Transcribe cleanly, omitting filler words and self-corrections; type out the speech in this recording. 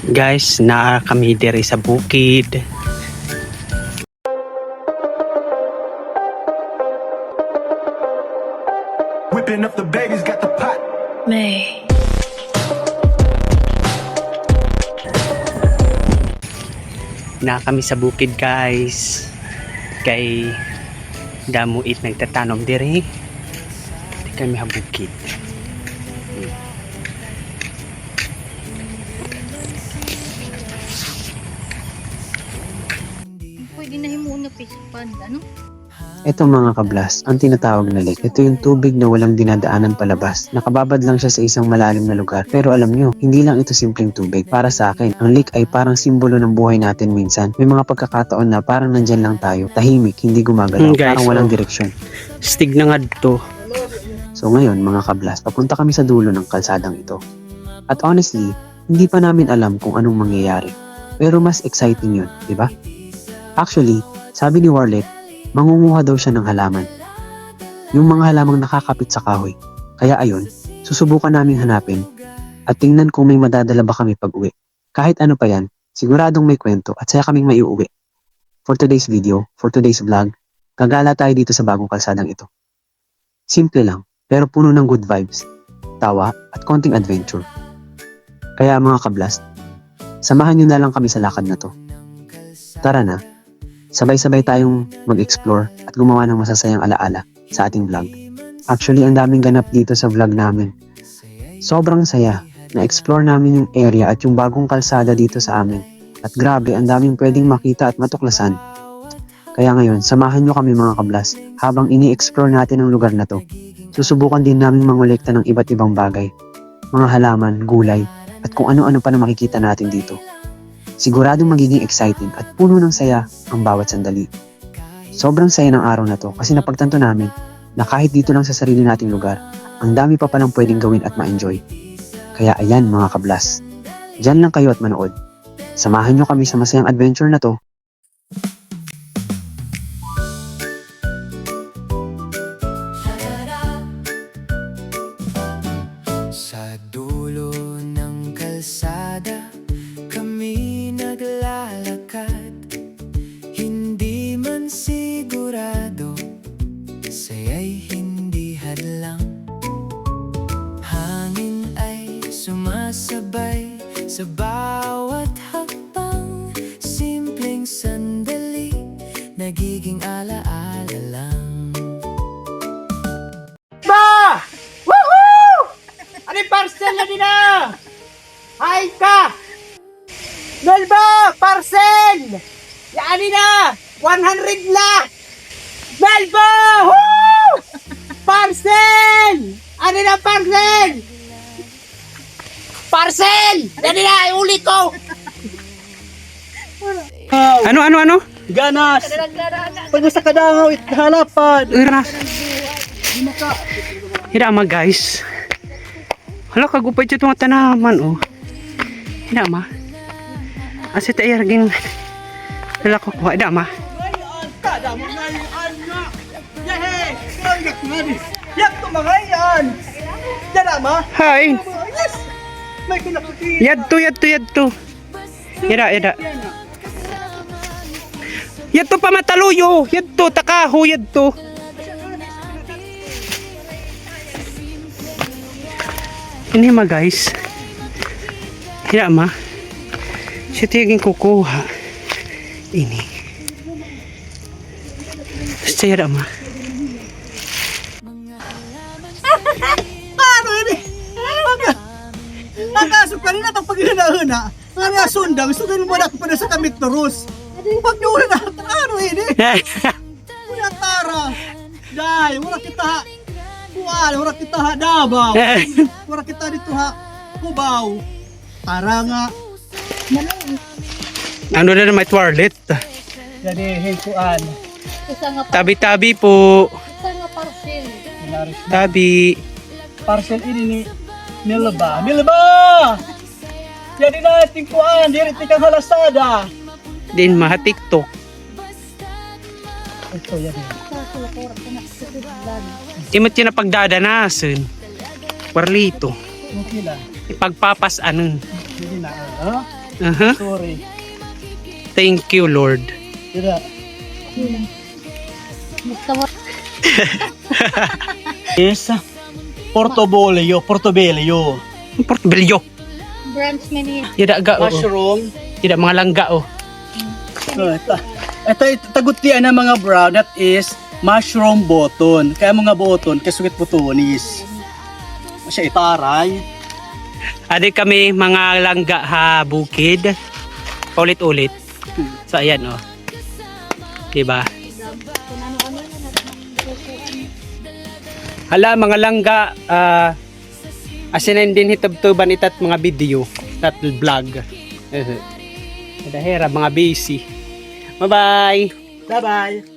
Guys, naa kami diri sa bukid. Whipping up the babies, got the pot. May. Naa kami sa bukid, guys. Kay damuit nagtatanom diri. Di kami habukid. Pwede na himuon nga pispan, ano? Ito mga kablas, ang tinatawag na lake. Ito yung tubig na walang dinadaanan palabas. Nakababad lang siya sa isang malalim na lugar. Pero alam nyo, hindi lang ito simpleng tubig. Para sa akin, ang lake ay parang simbolo ng buhay natin minsan. May mga pagkakataon na parang nandyan lang tayo. Tahimik, hindi gumagalaw, Guys, parang walang direksyon. Stig na nga dito. So ngayon mga kablas, papunta kami sa dulo ng kalsadang ito. At honestly, hindi pa namin alam kung anong mangyayari. Pero mas exciting yun, di ba? Actually, sabi ni Warlet, mangunguha daw siya ng halaman. Yung mga halamang nakakapit sa kahoy. Kaya ayun, susubukan naming hanapin at tingnan kung may madadala ba kami pag uwi. Kahit ano pa yan, siguradong may kwento at saya kaming maiuwi. For today's video, for today's vlog, gagala tayo dito sa bagong kalsadang ito. Simple lang, pero puno ng good vibes, tawa at konting adventure. Kaya mga kablas, samahan nyo na lang kami sa lakad na to. Tara na! Sabay-sabay tayong mag-explore at gumawa ng masasayang alaala sa ating vlog. Actually, ang daming ganap dito sa vlog namin. Sobrang saya. Na-explore namin yung area at yung bagong kalsada dito sa amin. At grabe, ang daming pwedeng makita at matuklasan. Kaya ngayon, samahan nyo kami mga kablas habang ini-explore natin ang lugar na to. Susubukan din namin mangolekta ng iba't ibang bagay. Mga halaman, gulay, at kung ano-ano pa na makikita natin dito. Siguradong magiging exciting at puno ng saya ang bawat sandali. Sobrang saya ng araw na to kasi napagtanto namin na kahit dito lang sa sarili nating lugar, ang dami pa palang pwedeng gawin at ma-enjoy. Kaya ayan mga kablas, dyan lang kayo at manood. Samahan nyo kami sa masayang adventure na to. Sa dulo ng kalsada kami naglalakad, hindi man sigurado, saya'y hindi hadlang. Hangin ay sumasabay sa bawat hakbang, simpleng sandali, nagiging alaala lang. Ba! Woohoo! Ano yung parcel na din na? Hay ka! Melba! Parcel! Yaani na! 100 la! Melba! Woo! Parcel! Ano na parcel? Parcel! Yaani na! Iulit ko! Ano? Ganas! Pag sa kadangaw, halapan! Ira. Hira ma guys. Hala kagupay ito mga tanaman oh. Hira ma. Asa tayo raging hala ko kuha da ma. Kada mo ngayon nga! Yahe! Yak nga! Yak to mga yan! Yan ma! Hi. Yes! May kinakakita! Yadto. Hira. Yadto pa mataluyo. Yadto takaho yadto. Ini ma guys. Hira ma. Siya tiyagin kukuha. Ini. Basta hira ma. Ano ini? Nakasok ka rin na pag paghinahuna. Nga nga sundang, sugan mo na ko pa na sa kamit turus. Pag nyo na, ano ini? Kuya Tara. Dahil, wala kita. Kuwan, wala kita ha Davao. Wala kita dito ha Cubao. Tara nga. Ano na may toilet? Jadi, hey kuan. Isa nga Tabi-tabi po. isa nga parcel. Tabi. Parcel ini ni Milba. Jadi natin kuan, diri tikang halasada. Din ma TikTok. Ito yan. Sa sulokor ka na sa tudlan. Imot yun na pagdadanasan. Warlito. Okay lang. Ipagpapasanon. Hindi na. Aha. Sorry. Thank you, Lord. Dira. Magtawa. Yes. Portobello. Portobello. Branch many. Tidak ga, oo. Mushroom. Tidak mga langga, oh. Ito tagutian ng mga bro, that is mushroom button. Kaya mga button, kasukit putunis. Masya itaray. Adi kami mga langga ha bukid. Paulit-ulit. So, ayan, oh. Diba? Hala, mga langga, asinan din hitubtuban itat mga video, tat vlog. Dahera, mga busy. Bye-bye! Bye-bye.